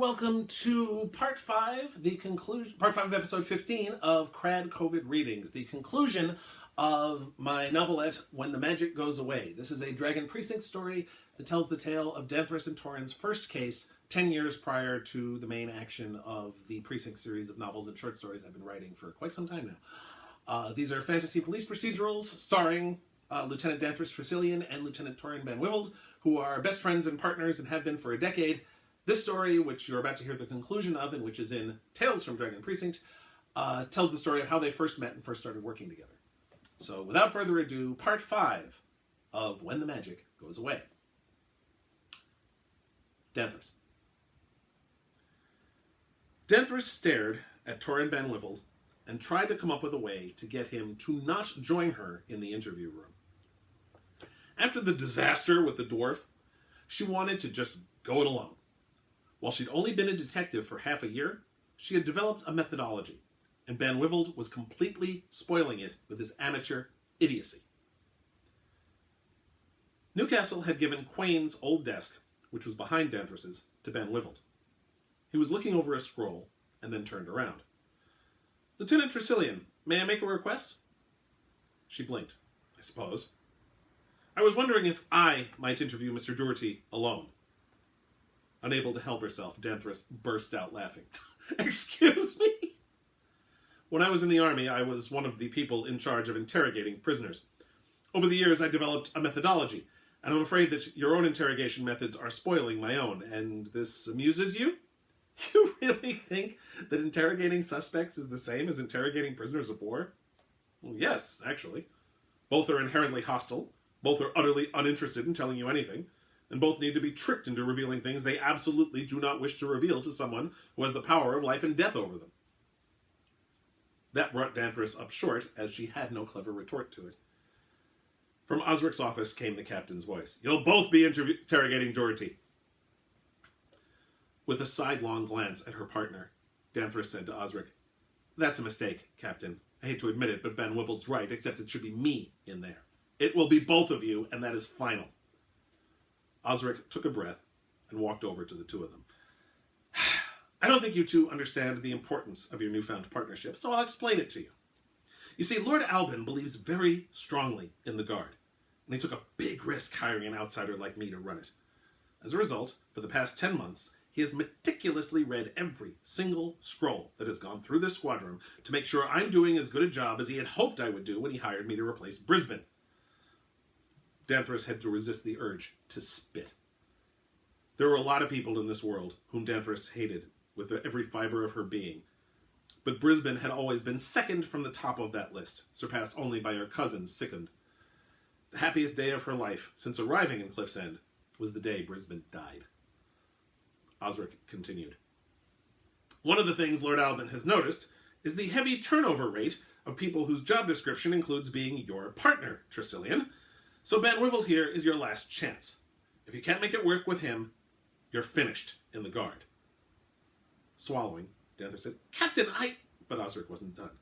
welcome to part 5, the conclusion, part 5 of episode 15 of KRAD COVID Readings, the conclusion of my novelette, When the Magic Goes Away. This is a Dragon Precinct story that tells the tale of Danthres and Torin's first case 10 years prior to the main action of the Precinct series of novels and short stories I've been writing for quite some time now. These are fantasy police procedurals starring Lieutenant Danthres Tresyllione and Lieutenant Torin van Wyvald, who are best friends and partners and have been for a decade. This story, which you're about to hear the conclusion of, and which is in Tales from Dragon Precinct, tells the story of how they first met and first started working together. So, without further ado, part 5 of When the Magic Goes Away. Danthres. Danthres stared at Torin van Wyvald and tried to come up with a way to get him to not join her in the interview room. After the disaster with the dwarf, she wanted to just go it alone. While she'd only been a detective for half a year, she had developed a methodology, and van Wyvald was completely spoiling it with his amateur idiocy. Newcastle had given Quain's old desk, which was behind Danthres's, to van Wyvald. He was looking over a scroll, and then turned around. "Lieutenant Tresyllione, may I make a request?" She blinked. "I suppose." "I was wondering if I might interview Mr. Doherty alone." Unable to help herself, Danthres burst out laughing. "Excuse me?" "When I was in the army, I was one of the people in charge of interrogating prisoners. Over the years, I developed a methodology, and I'm afraid that your own interrogation methods are spoiling my own, and this amuses you? You really think that interrogating suspects is the same as interrogating prisoners of war?" "Well, yes, actually. Both are inherently hostile, both are utterly uninterested in telling you anything, and both need to be tricked into revealing things they absolutely do not wish to reveal to someone who has the power of life and death over them." That brought Danthres up short, as she had no clever retort to it. From Osric's office came the captain's voice. "You'll both be interrogating Doherty." With a sidelong glance at her partner, Danthres said to Osric, "That's a mistake, Captain. I hate to admit it, but van Wyvald's right, except it should be me in there. It will be both of you, and that is final." Osric took a breath and walked over to the two of them. "I don't think you two understand the importance of your newfound partnership, so I'll explain it to you. You see, Lord Albin believes very strongly in the Guard, and he took a big risk hiring an outsider like me to run it. As a result, for the past 10 months, he has meticulously read every single scroll that has gone through this squadron to make sure I'm doing as good a job as he had hoped I would do when he hired me to replace Brisbane." Danthres had to resist the urge to spit. There were a lot of people in this world whom Danthres hated with every fiber of her being, but Brisbane had always been second from the top of that list, surpassed only by her cousin Sikund. The happiest day of her life since arriving in Cliff's End was the day Brisbane died. Osric continued. "One of the things Lord Albin has noticed is the heavy turnover rate of people whose job description includes being your partner, Tresyllione. So van Wyvald here is your last chance. If you can't make it work with him, you're finished in the Guard." Swallowing, Danthres said, "Captain, But Osric wasn't done.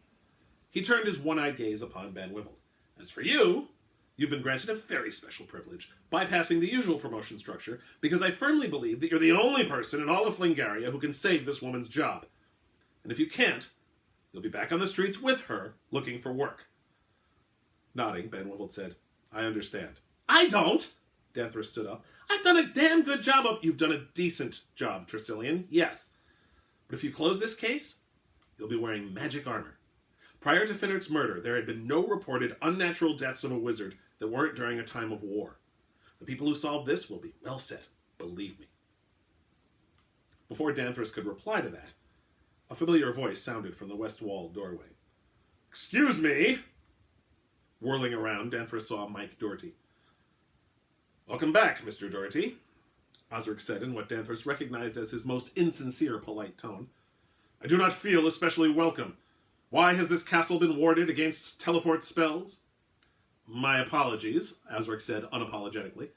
He turned his one-eyed gaze upon van Wyvald. "As for you, you've been granted a very special privilege, bypassing the usual promotion structure, because I firmly believe that you're the only person in all of Flingaria who can save this woman's job. And if you can't, you'll be back on the streets with her, looking for work." Nodding, van Wyvald said, "I understand." "I don't!" Danthres stood up. "I've done a damn good job of—" "You've done a decent job, Tresyllione, yes. But if you close this case, you'll be wearing magic armor. Prior to Finnert's murder, there had been no reported unnatural deaths of a wizard that weren't during a time of war. The people who solve this will be well set, believe me." Before Danthres could reply to that, a familiar voice sounded from the west wall doorway. "Excuse me!" Whirling around, Danthres saw Mike Doherty. "Welcome back, Mr. Doherty," Osric said in what Danthres recognized as his most insincere, polite tone. "I do not feel especially welcome. Why has this castle been warded against teleport spells?" "My apologies," Osric said unapologetically,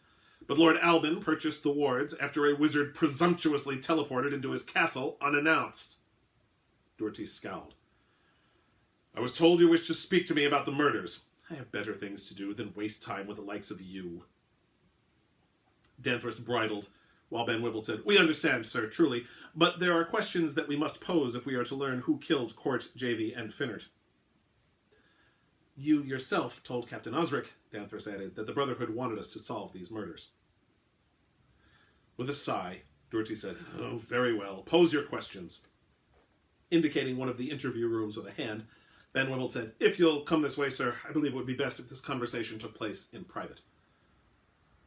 "but Lord Albin purchased the wards after a wizard presumptuously teleported into his castle unannounced." Doherty scowled. "I was told you wished to speak to me about the murders. I have better things to do than waste time with the likes of you." Danthres bridled, while Ben Wyvald said, "We understand, sir, truly, but there are questions that we must pose if we are to learn who killed Court, Javy, and Finnert." "You yourself told Captain Osric," Danthres added, "that the Brotherhood wanted us to solve these murders." With a sigh, Doherty said, "Oh, very well. Pose your questions." Indicating one of the interview rooms with a hand, Ben Wyvald said, "If you'll come this way, sir, I believe it would be best if this conversation took place in private."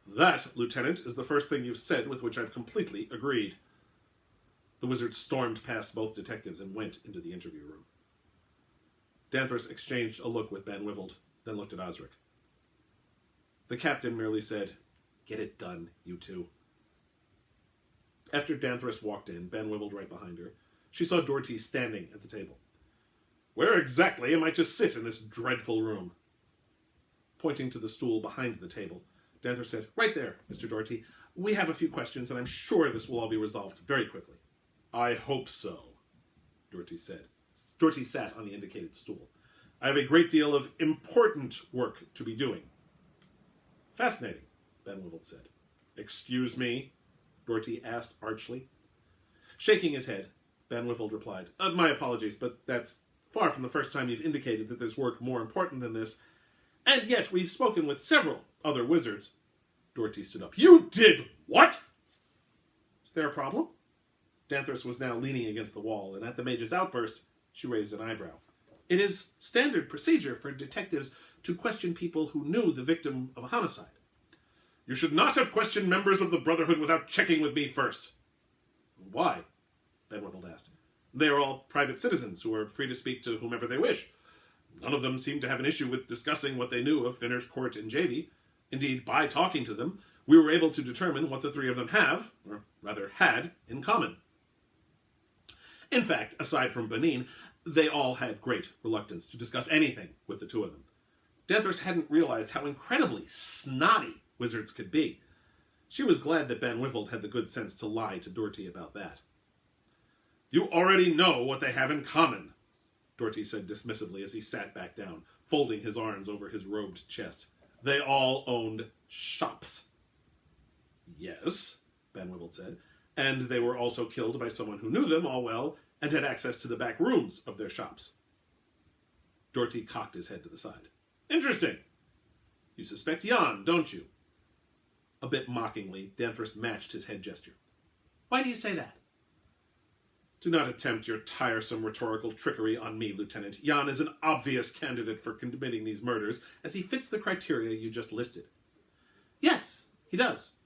"That, Lieutenant, is the first thing you've said with which I've completely agreed." The wizard stormed past both detectives and went into the interview room. Danthres exchanged a look with Ben Wyvald, then looked at Osric. The captain merely said, "Get it done, you two." After Danthres walked in, Ben Wyvald right behind her, she saw Doherty standing at the table. "Where exactly am I to sit in this dreadful room?" Pointing to the stool behind the table, Danthres said, "Right there, Mr. Doherty. We have a few questions, and I'm sure this will all be resolved very quickly." "I hope so," Doherty said. Doherty sat on the indicated stool. "I have a great deal of important work to be doing." "Fascinating," Ben Wyvald said. "Excuse me?" Doherty asked archly. Shaking his head, Ben Wyvald replied, "My apologies, but that's far from the first time you've indicated that there's work more important than this. And yet we've spoken with several other wizards." Doherty stood up. "You did what?" "Is there a problem?" Danthres was now leaning against the wall, and at the mage's outburst, she raised an eyebrow. "It is standard procedure for detectives to question people who knew the victim of a homicide." "You should not have questioned members of the Brotherhood without checking with me first." "Why?" Ben Wyvald asked. "They are all private citizens who are free to speak to whomever they wish. None of them seem to have an issue with discussing what they knew of Finnert, Court, and Javy. Indeed, by talking to them, we were able to determine what the three of them have, or rather had, in common. In fact, aside from Benin, they all had great reluctance to discuss anything with the two of them. Danthres hadn't realized how incredibly snotty wizards could be. She was glad that Ben Wyvald had the good sense to lie to Doherty about that. "You already know what they have in common," Doherty said dismissively as he sat back down, folding his arms over his robed chest. "They all owned shops." "Yes," Ben Wyvald said, "and they were also killed by someone who knew them all well and had access to the back rooms of their shops." Doherty cocked his head to the side. "Interesting. You suspect Jan, don't you?" A bit mockingly, Danthres matched his head gesture. "Why do you say that?" "Do not attempt your tiresome rhetorical trickery on me, Lieutenant. Jan is an obvious candidate for committing these murders, as he fits the criteria you just listed." "Yes, he does."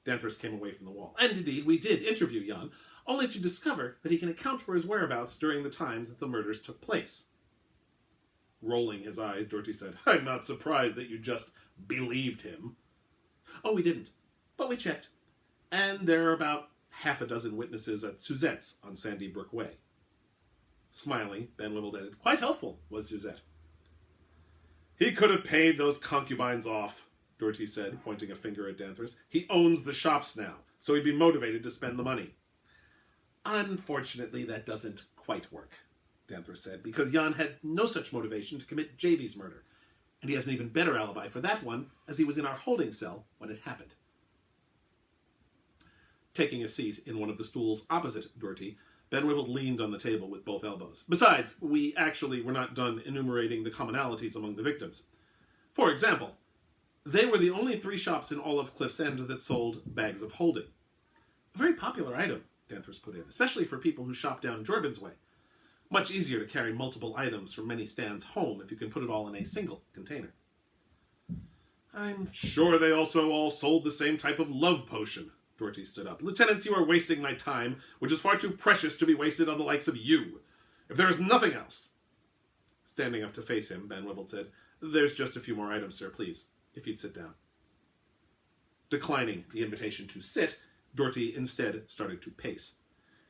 Danthres came away from the wall. "And indeed, we did interview Jan, only to discover that he can account for his whereabouts during the times that the murders took place." Rolling his eyes, Doherty said, "I'm not surprised that you just believed him." "Oh, we didn't. But we checked. And there are about half a dozen witnesses at Suzette's on Sandy Brook Way." Smiling, Ben Wyvald added, "Quite helpful, was Suzette." "He could have paid those concubines off," Doherty said, pointing a finger at Danthres. "He owns the shops now, so he'd be motivated to spend the money." "Unfortunately, that doesn't quite work," Danthres said, "because Jan had no such motivation to commit Javy's murder. And he has an even better alibi for that one, as he was in our holding cell when it happened." Taking a seat in one of the stools opposite Doherty, Ben Wyvald leaned on the table with both elbows. "Besides, we actually were not done enumerating the commonalities among the victims. For example, they were the only 3 shops in all of Cliff's End that sold bags of holding. A very popular item," Danthres put in, "especially for people who shop down Jordan's way. Much easier to carry multiple items from many stands home if you can put it all in a single container." "I'm sure they also all sold the same type of love potion." Doherty stood up. "Lieutenants, you are wasting my time, which is far too precious to be wasted on the likes of you. If there is nothing else..." Standing up to face him, Ben Wyvald said, "There's just a few more items, sir, please, if you'd sit down." Declining the invitation to sit, Doherty instead started to pace.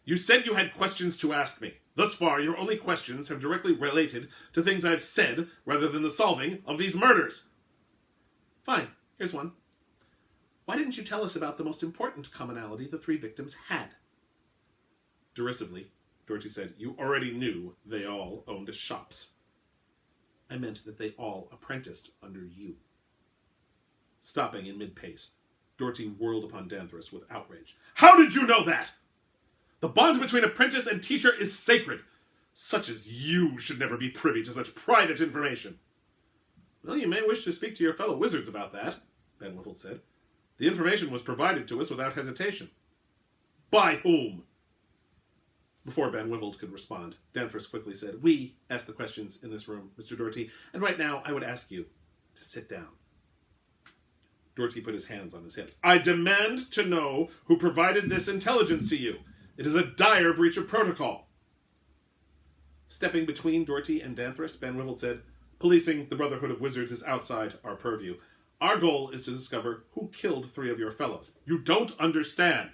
"You said you had questions to ask me. Thus far, your only questions have directly related to things I've said, rather than the solving of these murders." "Fine, here's one. Why didn't you tell us about the most important commonality the 3 victims had?" Derisively, Doherty said, "You already knew they all owned shops." "I meant that they all apprenticed under you." Stopping in mid-pace, Doherty whirled upon Danthres with outrage. How did you know that? The bond between apprentice and teacher is sacred. Such as you should never be privy to such private information. Well, you may wish to speak to your fellow wizards about that, Ben Wyvald said. The information was provided to us without hesitation. By whom? Before Ben Wyvald could respond, Danthres quickly said, We ask the questions in this room, Mr. Doherty, and right now I would ask you to sit down. Doherty put his hands on his hips. I demand to know who provided this intelligence to you. It is a dire breach of protocol. Stepping between Doherty and Danthres, Ben Wyvald said, Policing the Brotherhood of Wizards is outside our purview. Our goal is to discover who killed 3 of your fellows. You don't understand.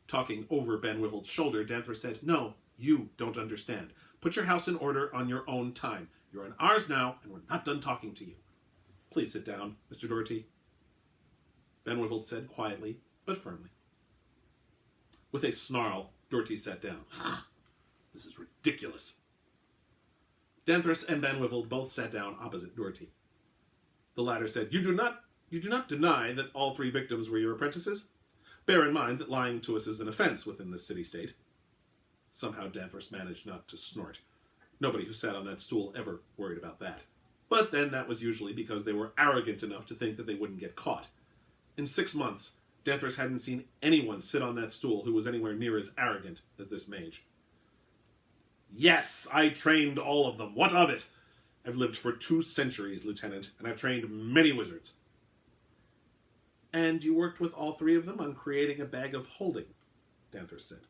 Talking over Ben Wyvald's shoulder, Danthres said, No, you don't understand. Put your house in order on your own time. You're in ours now, and we're not done talking to you. Please sit down, Mr. Doherty. Ben Wyvald said quietly, but firmly. With a snarl, Doherty sat down. This is ridiculous. Danthres and Ben Wyvald both sat down opposite Doherty. The latter said, You do not deny that all 3 victims were your apprentices? Bear in mind that lying to us is an offense within this city-state. Somehow Danthres managed not to snort. Nobody who sat on that stool ever worried about that. But then that was usually because they were arrogant enough to think that they wouldn't get caught. In 6 months, Danthres hadn't seen anyone sit on that stool who was anywhere near as arrogant as this mage. Yes, I trained all of them. What of it? I've lived for 2 centuries, Lieutenant, and I've trained many wizards. And you worked with all 3 of them on creating a bag of holding, Danthres said.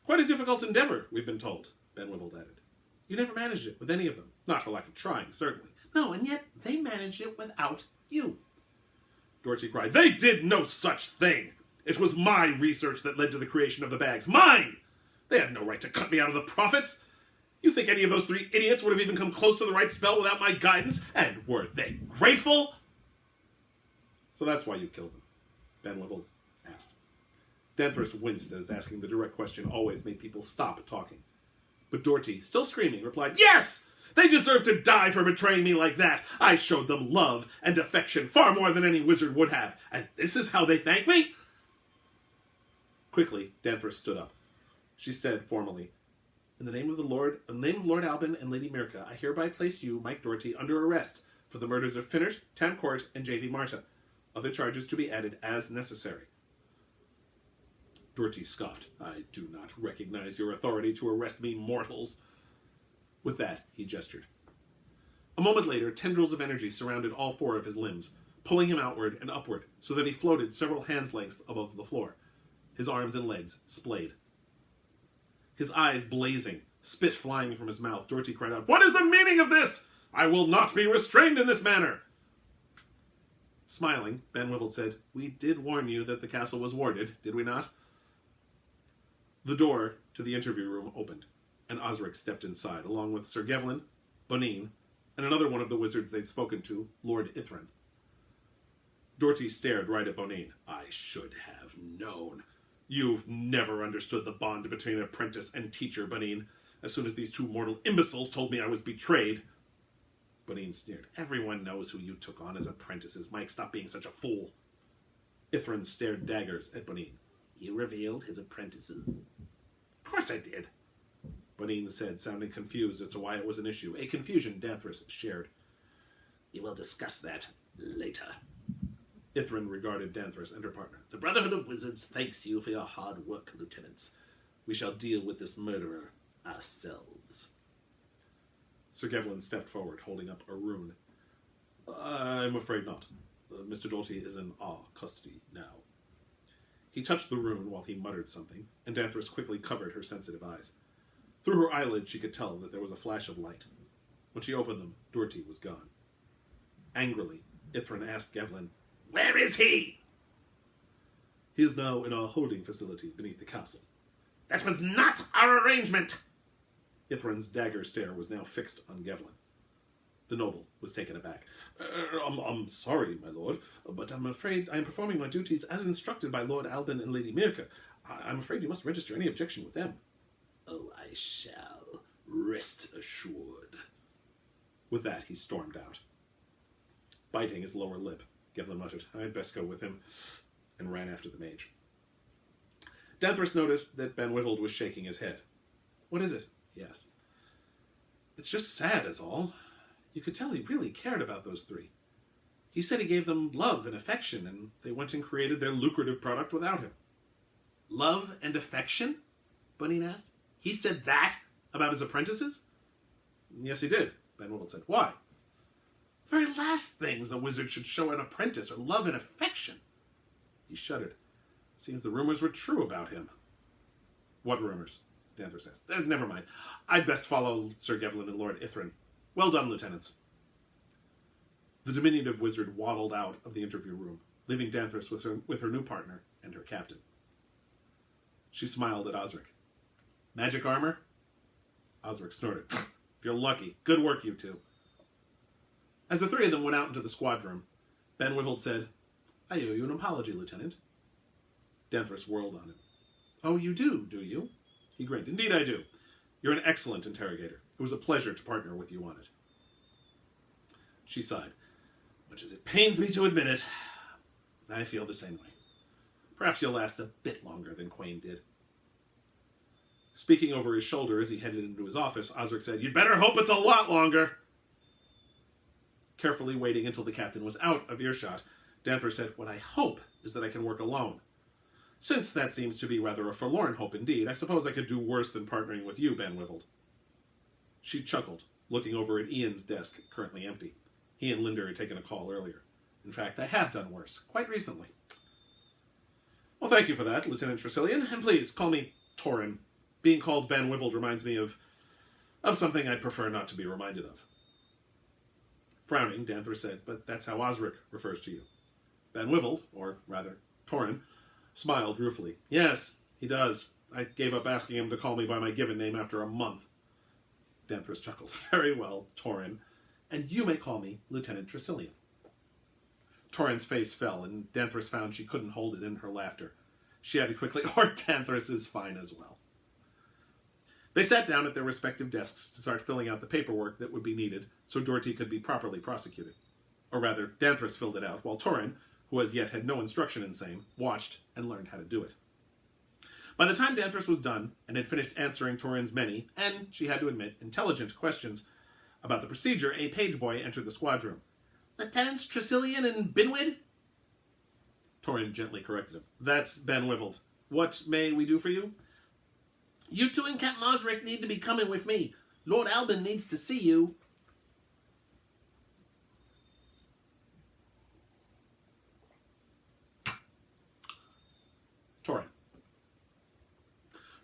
Quite a difficult endeavor, we've been told, Ben Wyvald added. You never managed it with any of them. Not for lack of trying, certainly. No, and yet they managed it without you. Doherty cried, They did no such thing! It was my research that led to the creation of the bags. Mine! They had no right to cut me out of the profits. You think any of those 3 idiots would have even come close to the right spell without my guidance? And were they grateful? So that's why you killed them, Ben Wyvald asked. Danthres winced as asking the direct question always made people stop talking. But Doherty, still screaming, replied, Yes! They deserve to die for betraying me like that. I showed them love and affection far more than any wizard would have. And this is how they thank me? Quickly, Danthres stood up. She said formally, In the name of Lord Albin and Lady Mirka, I hereby place you, Mike Doherty, under arrest for the murders of Finnert, Tam Court, and J.V. Marta. Other charges to be added as necessary. Doherty scoffed. I do not recognize your authority to arrest me mortals. With that, he gestured. A moment later, tendrils of energy surrounded all 4 of his limbs, pulling him outward and upward, so that he floated several hands' lengths above the floor. His arms and legs splayed. His eyes blazing, spit flying from his mouth, Doherty cried out, What is the meaning of this? I will not be restrained in this manner! Smiling, Ben Wyvald said, We did warn you that the castle was warded, did we not? The door to the interview room opened, and Osric stepped inside, along with Sir Gevlin, Bonine, and another one of the wizards they'd spoken to, Lord Ithran. Doherty stared right at Bonine. I should have known. You've never understood the bond between apprentice and teacher, Bonine. As soon as these 2 mortal imbeciles told me I was betrayed. Bonine sneered. Everyone knows who you took on as apprentices, Mike. Stop being such a fool. Ithran stared daggers at Bonine. You revealed his apprentices? Of course I did, Bonine said, sounding confused as to why it was an issue, a confusion Danthres shared. We will discuss that later. Ithran regarded Danthres and her partner. The Brotherhood of Wizards thanks you for your hard work, lieutenants. We shall deal with this murderer ourselves. Sir Gevlin stepped forward, holding up a rune. I'm afraid not. Mr. Doherty is in our custody now. He touched the rune while he muttered something, and Danthres quickly covered her sensitive eyes. Through her eyelids she could tell that there was a flash of light. When she opened them, Doherty was gone. Angrily, Ithran asked Gevlin, Where is he? He is now in our holding facility beneath the castle. That was not our arrangement! Ithran's dagger stare was now fixed on Gevlin. The noble was taken aback. I'm sorry, my lord, but I'm afraid I am performing my duties as instructed by Lord Albin and Lady Mirka. I'm afraid you must register any objection with them. Oh, I shall. Rest assured. With that, he stormed out. Biting his lower lip, Gevlin muttered, I'd best go with him. and ran after the mage. Danthres noticed that Ben Wyvald was shaking his head. "What is it?" he asked. "It's just sad, is all. You could tell he really cared about those three. He said he gave them love and affection, and they went and created their lucrative product without him." "Love and affection?" Bunny asked. "He said that about his apprentices?" "Yes, he did," Ben Wyvald said. "Why?" "The very last things a wizard should show an apprentice are love and affection." He shuddered. "Seems the rumors were true about him." "What rumors?" Danthres asked. Never mind. I'd best follow Sir Gevlin and Lord Ithrin. Well done, lieutenants." The diminutive wizard waddled out of the interview room, leaving Danthres with her new partner and her captain. She smiled at Osric. "Magic armor?" Osric snorted. "If you're lucky. Good work, you two." As the three of them went out into the squad room, Ben Wyvald said, "I owe you an apology, Lieutenant." Danthres whirled on him. "Oh, you do you?" He grinned. "Indeed I do. You're an excellent interrogator. It was a pleasure to partner with you on it." She sighed. "Much as it pains me to admit it, I feel the same way. Perhaps you'll last a bit longer than Quain did." Speaking over his shoulder as he headed into his office, Osric said, "You'd better hope it's a lot longer." Carefully waiting until the captain was out of earshot, Danthres said, "What I hope is that I can work alone. Since that seems to be rather a forlorn hope indeed, I suppose I could do worse than partnering with you, Ben Wyvald." She chuckled, looking over at Ian's desk, currently empty. He and Linder had taken a call earlier. "In fact, I have done worse, quite recently." "Well, thank you for that, Lieutenant Tresyllione, and please, call me Torin. Being called Ben Wyvald reminds me of something I'd prefer not to be reminded of." Frowning, Danthres said, "But that's how Osric refers to you." Ben Wyvald, or rather, Torin, smiled ruefully. "Yes, he does. I gave up asking him to call me by my given name after a month." Danthres chuckled. "Very well, Torin. And you may call me Lieutenant Tresyllione." Torin's face fell, and Danthres found she couldn't hold it in her laughter. She added quickly, "Or Danthres is fine as well." They sat down at their respective desks to start filling out the paperwork that would be needed so Doherty could be properly prosecuted. Or rather, Danthres filled it out, while Torin, who as yet had no instruction in same, watched and learned how to do it. By the time Danthres was done and had finished answering Torin's many, and, she had to admit, intelligent questions about the procedure, a page boy entered the squad room. "Lieutenants Tresyllione and Binwid?" Torin gently corrected him. "That's Ben Wyvald. What may we do for you?" "You two and Captain Osric need to be coming with me. Lord Albin needs to see you."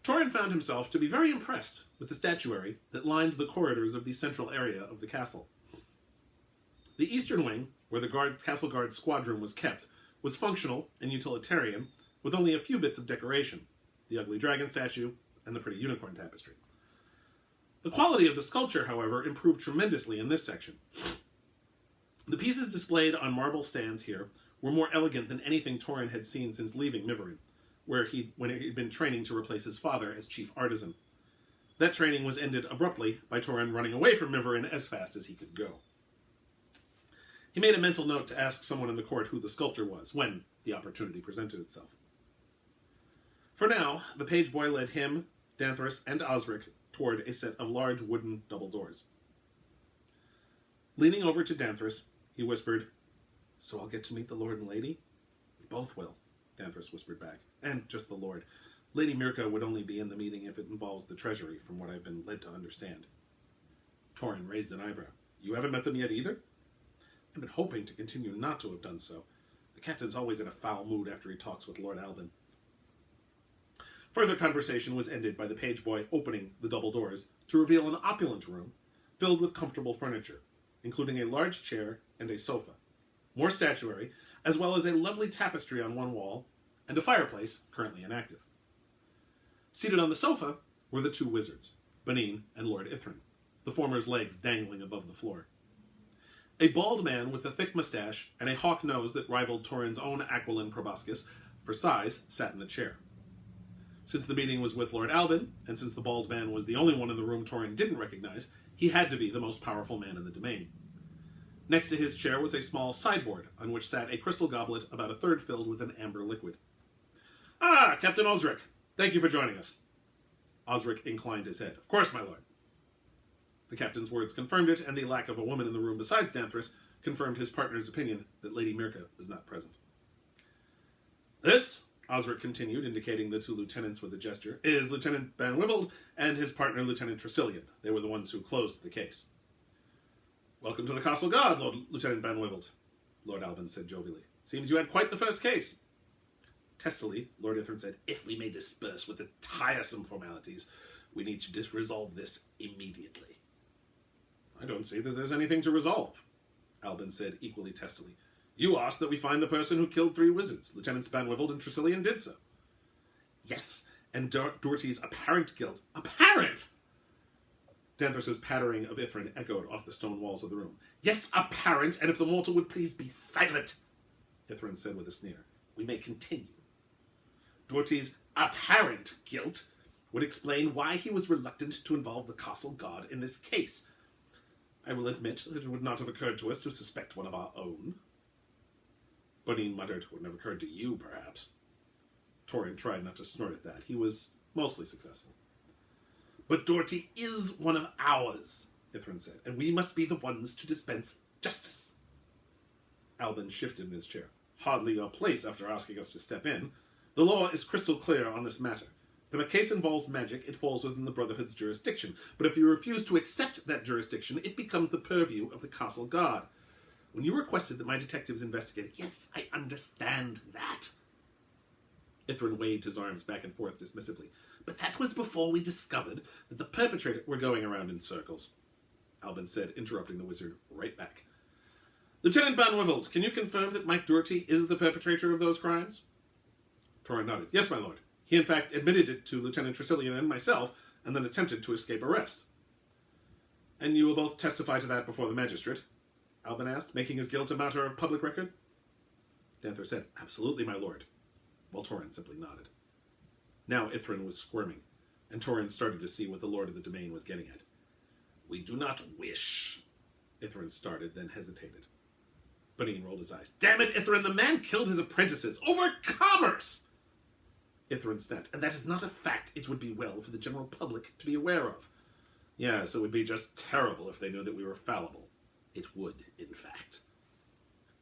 Torin found himself to be very impressed with the statuary that lined the corridors of the central area of the castle. The eastern wing, where the castle guard squadron was kept, was functional and utilitarian, with only a few bits of decoration, the ugly dragon statue and the pretty unicorn tapestry. The quality of the sculpture, however, improved tremendously in this section. The pieces displayed on marble stands here were more elegant than anything Torin had seen since leaving Miverin, when he'd been training to replace his father as chief artisan. That training was ended abruptly by Torin running away from Miverin as fast as he could go. He made a mental note to ask someone in the court who the sculptor was, when the opportunity presented itself. For now, the page boy led him, Danthres, and Osric toward a set of large wooden double doors. Leaning over to Danthres, he whispered, "So I'll get to meet the Lord and Lady?" "We both will," Danthres whispered back. "And just the Lord. Lady Mirka would only be in the meeting if it involves the treasury, from what I've been led to understand." Torin raised an eyebrow. "You haven't met them yet either?" "I've been hoping to continue not to have done so. The captain's always in a foul mood after he talks with Lord Albin." Further conversation was ended by the page boy opening the double doors to reveal an opulent room filled with comfortable furniture, including a large chair and a sofa, more statuary, as well as a lovely tapestry on one wall, and a fireplace currently inactive. Seated on the sofa were the two wizards, Benin and Lord Ithrin, the former's legs dangling above the floor. A bald man with a thick mustache and a hawk nose that rivaled Torin's own aquiline proboscis for size sat in the chair. Since the meeting was with Lord Albin, and since the bald man was the only one in the room Torin didn't recognize, he had to be the most powerful man in the domain. Next to his chair was a small sideboard, on which sat a crystal goblet about a third filled with an amber liquid. "Ah, Captain Osric. Thank you for joining us." Osric inclined his head. "Of course, my lord." The captain's words confirmed it, and the lack of a woman in the room besides Danthres confirmed his partner's opinion that Lady Mirka was not present. "This," Osric continued, indicating the two lieutenants with a gesture, "is Lieutenant Van Wyvald and his partner, Lieutenant Tresyllione. They were the ones who closed the case." "Welcome to the Castle Guard, Lieutenant Van Wyvald," Lord Albin said jovially. "Seems you had quite the first case." Testily, Lord Ithran said, "If we may disperse with the tiresome formalities, we need to resolve this immediately." "I don't see that there's anything to resolve," Albin said equally testily. "You asked that we find the person who killed 3 wizards. Lieutenants Van Wyvald and Tresyllione did so." "Yes, and Doherty's apparent guilt." "Apparent!" Danthres' pattering of Ithran echoed off the stone walls of the room. "Yes, apparent, and if the mortal would please be silent," Ithran said with a sneer, "we may continue. Doherty's apparent guilt would explain why he was reluctant to involve the castle guard in this case. I will admit that it would not have occurred to us to suspect one of our own." Bonin muttered, "Wouldn't have occurred to you, perhaps." Torin tried not to snort at that. He was mostly successful. "But Doherty is one of ours," Ithran said, "and we must be the ones to dispense justice." Albin shifted in his chair. "Hardly your place after asking us to step in. The law is crystal clear on this matter. If the case involves magic, it falls within the Brotherhood's jurisdiction, but if you refuse to accept that jurisdiction, it becomes the purview of the Castle Guard. When you requested that my detectives investigate it, yes, I understand that." Ithran waved his arms back and forth dismissively. "But that was before we discovered that the perpetrator—" "We're going around in circles," Albin said, interrupting the wizard right back. "Lieutenant Van Wyvald, can you confirm that Mike Doherty is the perpetrator of those crimes?" Torin nodded. "Yes, my lord. He, in fact, admitted it to Lieutenant Tresyllione and myself, and then attempted to escape arrest." "And you will both testify to that before the magistrate?" Albin asked, making his guilt a matter of public record. Danthres said, "Absolutely, my lord," while Torin simply nodded. Now Ithran was squirming, and Torin started to see what the lord of the domain was getting at. "We do not wish," Ithran started, then hesitated. Bonin rolled his eyes. "Damn it, Ithran, the man killed his apprentices over commerce!" Ithran snapped. "And that is not a fact it would be well for the general public to be aware of." "Yes, it would be just terrible if they knew that we were fallible." "It would, in fact."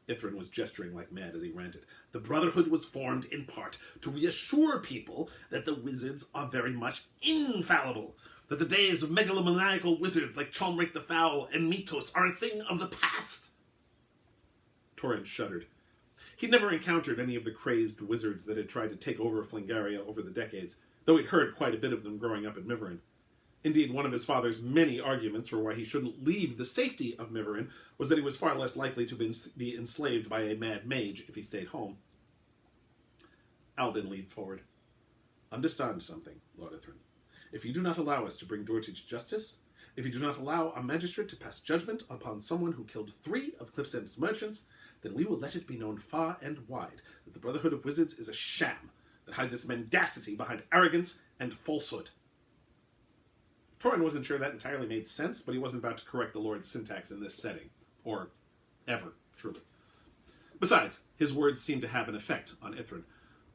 Ithran was gesturing like mad as he ranted. "The Brotherhood was formed in part to reassure people that the wizards are very much infallible, that the days of megalomaniacal wizards like Cholmric the Foul and Mitos are a thing of the past." Torin shuddered. He'd never encountered any of the crazed wizards that had tried to take over Flingaria over the decades, though he'd heard quite a bit of them growing up in Miverin. Indeed, one of his father's many arguments for why he shouldn't leave the safety of Miverin was that he was far less likely to be enslaved by a mad mage if he stayed home. Albin leaned forward. "Understand something, Lord Ithran. If you do not allow us to bring Doherty to justice, if you do not allow a magistrate to pass judgment upon someone who killed 3 of Cliffsend's merchants, then we will let it be known far and wide that the Brotherhood of Wizards is a sham that hides its mendacity behind arrogance and falsehood." Torin wasn't sure that entirely made sense, but he wasn't about to correct the Lord's syntax in this setting. Or ever, truly. Besides, his words seemed to have an effect on Ithran,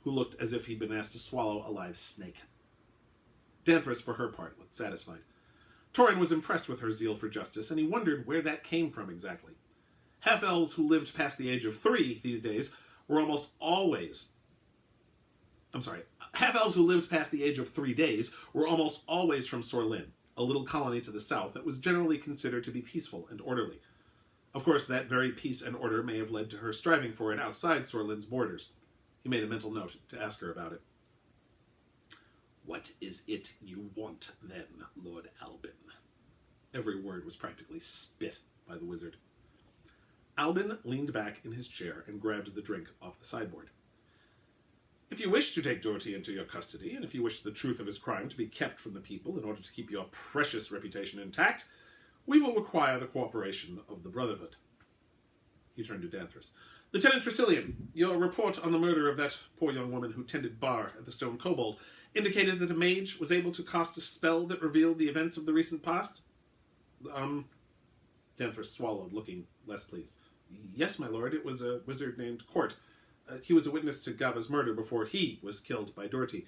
who looked as if he'd been asked to swallow a live snake. Danthres, for her part, looked satisfied. Torin was impressed with her zeal for justice, and he wondered where that came from exactly. Half-elves who lived past the age of 3 these days were almost always... Half-elves who lived past the age of 3 days were almost always from Sorlin, a little colony to the south that was generally considered to be peaceful and orderly. Of course, that very peace and order may have led to her striving for it outside Sorlin's borders. He made a mental note to ask her about it. "What is it you want, then, Lord Albin?" Every word was practically spit by the wizard. Albin leaned back in his chair and grabbed the drink off the sideboard. "If you wish to take Doherty into your custody, and if you wish the truth of his crime to be kept from the people in order to keep your precious reputation intact, we will require the cooperation of the Brotherhood." He turned to Danthres. "Lieutenant Tresyllione, your report on the murder of that poor young woman who tended bar at the Stone Kobold indicated that a mage was able to cast a spell that revealed the events of the recent past?" Danthres swallowed, looking less pleased. Yes, my lord, it was a wizard named Court. He was a witness to Gava's murder before he was killed by Doherty.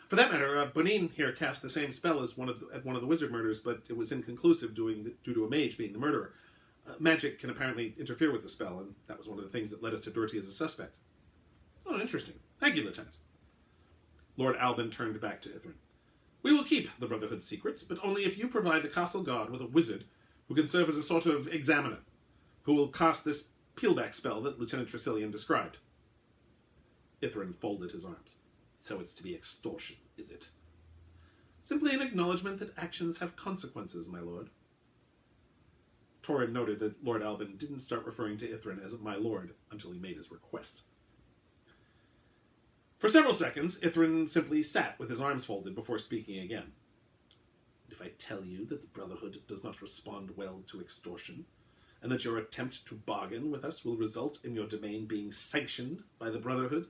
For that matter, Bonin here cast the same spell as at one of the wizard murders, but it was inconclusive due to a mage being the murderer. Magic can apparently interfere with the spell, and that was one of the things that led us to Doherty as a suspect. Oh, interesting. Thank you, Lieutenant. Lord Albin turned back to Ithrin. We will keep the Brotherhood's secrets, but only if you provide the castle guard with a wizard who can serve as a sort of examiner, who will cast this peelback spell that Lieutenant Tresyllione described. Ithrin folded his arms. So it's to be extortion, is it? Simply an acknowledgement that actions have consequences, my lord. Torin noted that Lord Albin didn't start referring to Ithrin as my lord until he made his request. For several seconds, Ithrin simply sat with his arms folded before speaking again. If I tell you that the Brotherhood does not respond well to extortion, and that your attempt to bargain with us will result in your domain being sanctioned by the Brotherhood?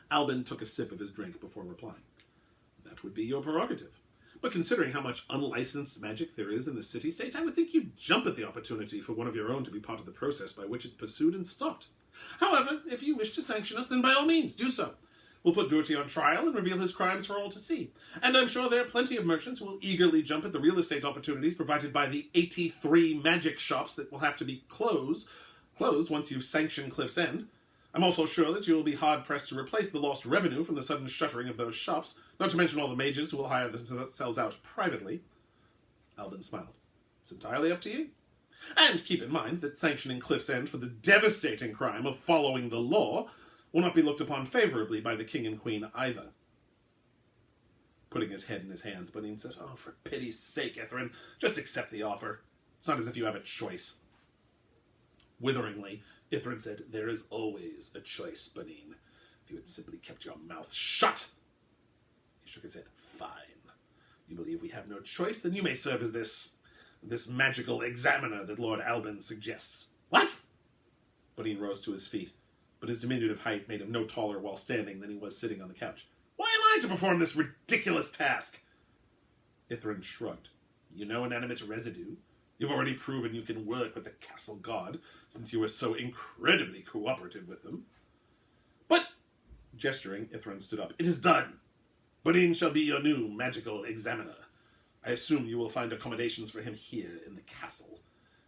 Albin took a sip of his drink before replying. That would be your prerogative. But considering how much unlicensed magic there is in the city-state, I would think you'd jump at the opportunity for one of your own to be part of the process by which it's pursued and stopped. However, if you wish to sanction us, then by all means, do so. We'll put Doherty on trial and reveal his crimes for all to see. And I'm sure there are plenty of merchants who will eagerly jump at the real estate opportunities provided by the 83 magic shops that will have to be closed once you've sanctioned Cliff's End. I'm also sure that you will be hard-pressed to replace the lost revenue from the sudden shuttering of those shops, not to mention all the mages who will hire themselves out privately. Albin smiled. It's entirely up to you. And keep in mind that sanctioning Cliff's End for the devastating crime of following the law will not be looked upon favorably by the king and queen either. Putting his head in his hands, Bonin said, Oh, for pity's sake, Ithrin, just accept the offer. It's not as if you have a choice. Witheringly, Ithrin said, There is always a choice, Bonin. If you had simply kept your mouth shut. He shook his head. Fine. You believe we have no choice? Then you may serve as this magical examiner that Lord Albin suggests. What? Bonin rose to his feet, but his diminutive height made him no taller while standing than he was sitting on the couch. Why am I to perform this ridiculous task? Ithrin shrugged. You know inanimate residue. You've already proven you can work with the castle guard, since you were so incredibly cooperative with them. But, gesturing, Ithrin stood up. It is done. Bonin shall be your new magical examiner. I assume you will find accommodations for him here in the castle.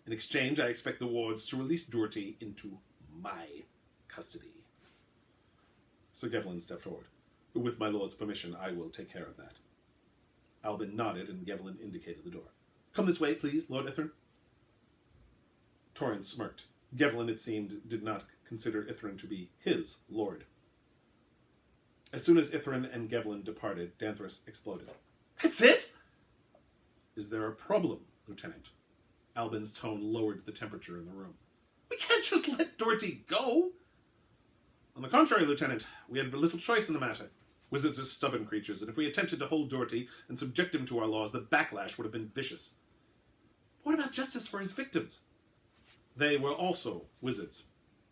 In exchange, I expect the wards to release Doherty into my custody. Sir Gevlin stepped forward. With my lord's permission, I will take care of that. Albin nodded, and Gevlin indicated the door. Come this way, please, Lord Ithrin. Torin smirked. Gevlin, it seemed, did not consider Ithrin to be his lord. As soon as Ithrin and Gevlin departed, Danthres exploded. That's it? Is there a problem, Lieutenant? Albin's tone lowered the temperature in the room. We can't just let Doherty go. On the contrary, Lieutenant, we had little choice in the matter. Wizards are stubborn creatures, and if we attempted to hold Doherty and subject him to our laws, the backlash would have been vicious. What about justice for his victims? They were also wizards.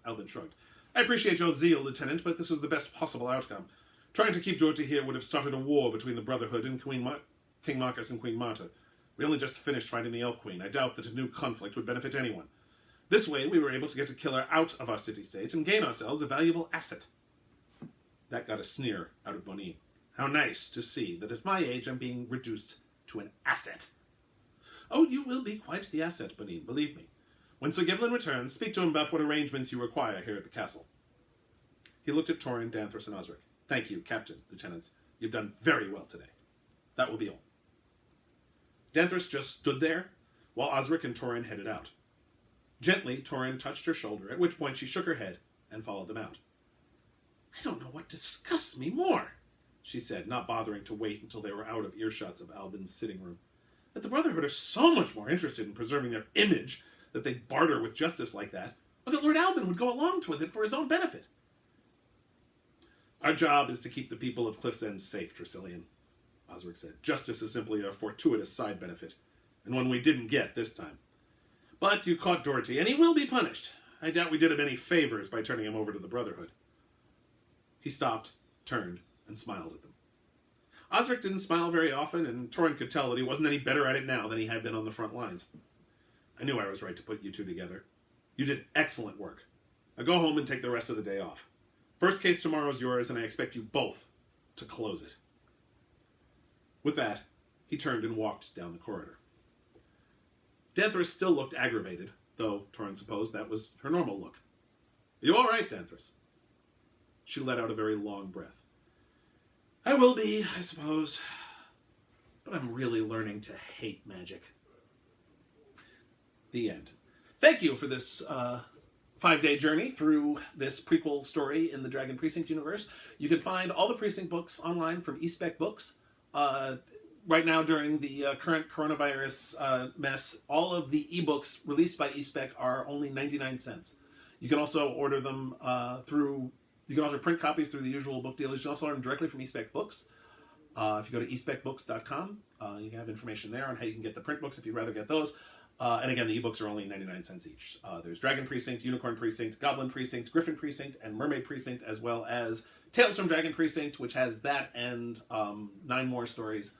Albin shrugged. I appreciate your zeal, Lieutenant, but this is the best possible outcome. Trying to keep Doherty here would have started a war between the Brotherhood and King Marcus and Queen Marta. We only just finished fighting the Elf Queen. I doubt that a new conflict would benefit anyone. This way, we were able to get a killer out of our city-state and gain ourselves a valuable asset. That got a sneer out of Bonin. How nice to see that at my age I'm being reduced to an asset. Oh, you will be quite the asset, Bonin, believe me. When Sir Gevlin returns, speak to him about what arrangements you require here at the castle. He looked at Torin, Danthres, and Osric. Thank you, Captain, Lieutenants. You've done very well today. That will be all. Danthres just stood there, while Osric and Torin headed out. Gently, Torin touched her shoulder, at which point she shook her head and followed them out. I don't know what disgusts me more, she said, not bothering to wait until they were out of earshots of Albin's sitting room. That the Brotherhood are so much more interested in preserving their image that they barter with justice like that, or that Lord Albin would go along with it for his own benefit. Our job is to keep the people of Cliff's End safe, Tresyllione, Osric said. Justice is simply a fortuitous side benefit, and one we didn't get this time. But you caught Doherty, and he will be punished. I doubt we did him any favors by turning him over to the Brotherhood. He stopped, turned, and smiled at them. Osric didn't smile very often, and Torin could tell that he wasn't any better at it now than he had been on the front lines. I knew I was right to put you two together. You did excellent work. Now go home and take the rest of the day off. First case tomorrow is yours, and I expect you both to close it. With that, he turned and walked down the corridor. Danthres still looked aggravated, though Torin supposed that was her normal look. You all right, Danthres? She let out a very long breath. I will be, I suppose. But I'm really learning to hate magic. The end. Thank you for this 5-day journey through this prequel story in the Dragon Precinct universe. You can find all the Precinct books online from eSpec Books. Right now, during the current coronavirus mess, all of the ebooks released by eSpec are only 99 cents. You can also order them you can also print copies through the usual book dealers. You can also order them directly from eSpec Books. If you go to especbooks.com, you can have information there on how you can get the print books if you'd rather get those. And again, the ebooks are only 99 cents each. There's Dragon Precinct, Unicorn Precinct, Goblin Precinct, Griffin Precinct, and Mermaid Precinct, as well as Tales from Dragon Precinct, which has that and 9 more stories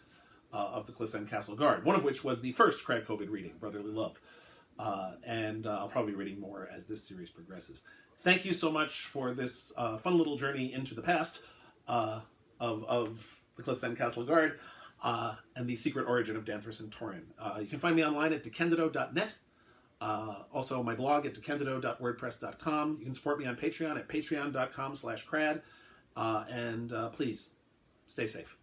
of the Cliff's End Castle Guard, one of which was the first KRAD COVID reading, Brotherly Love. And I'll probably be reading more as this series progresses. Thank you so much for this fun little journey into the past of the Cliff's End Castle Guard and the secret origin of Danthres and Torin. You can find me online at DeCandido.net. Also, my blog at DeCandido.wordpress.com. You can support me on Patreon at patreon.com/KRAD. And please, stay safe.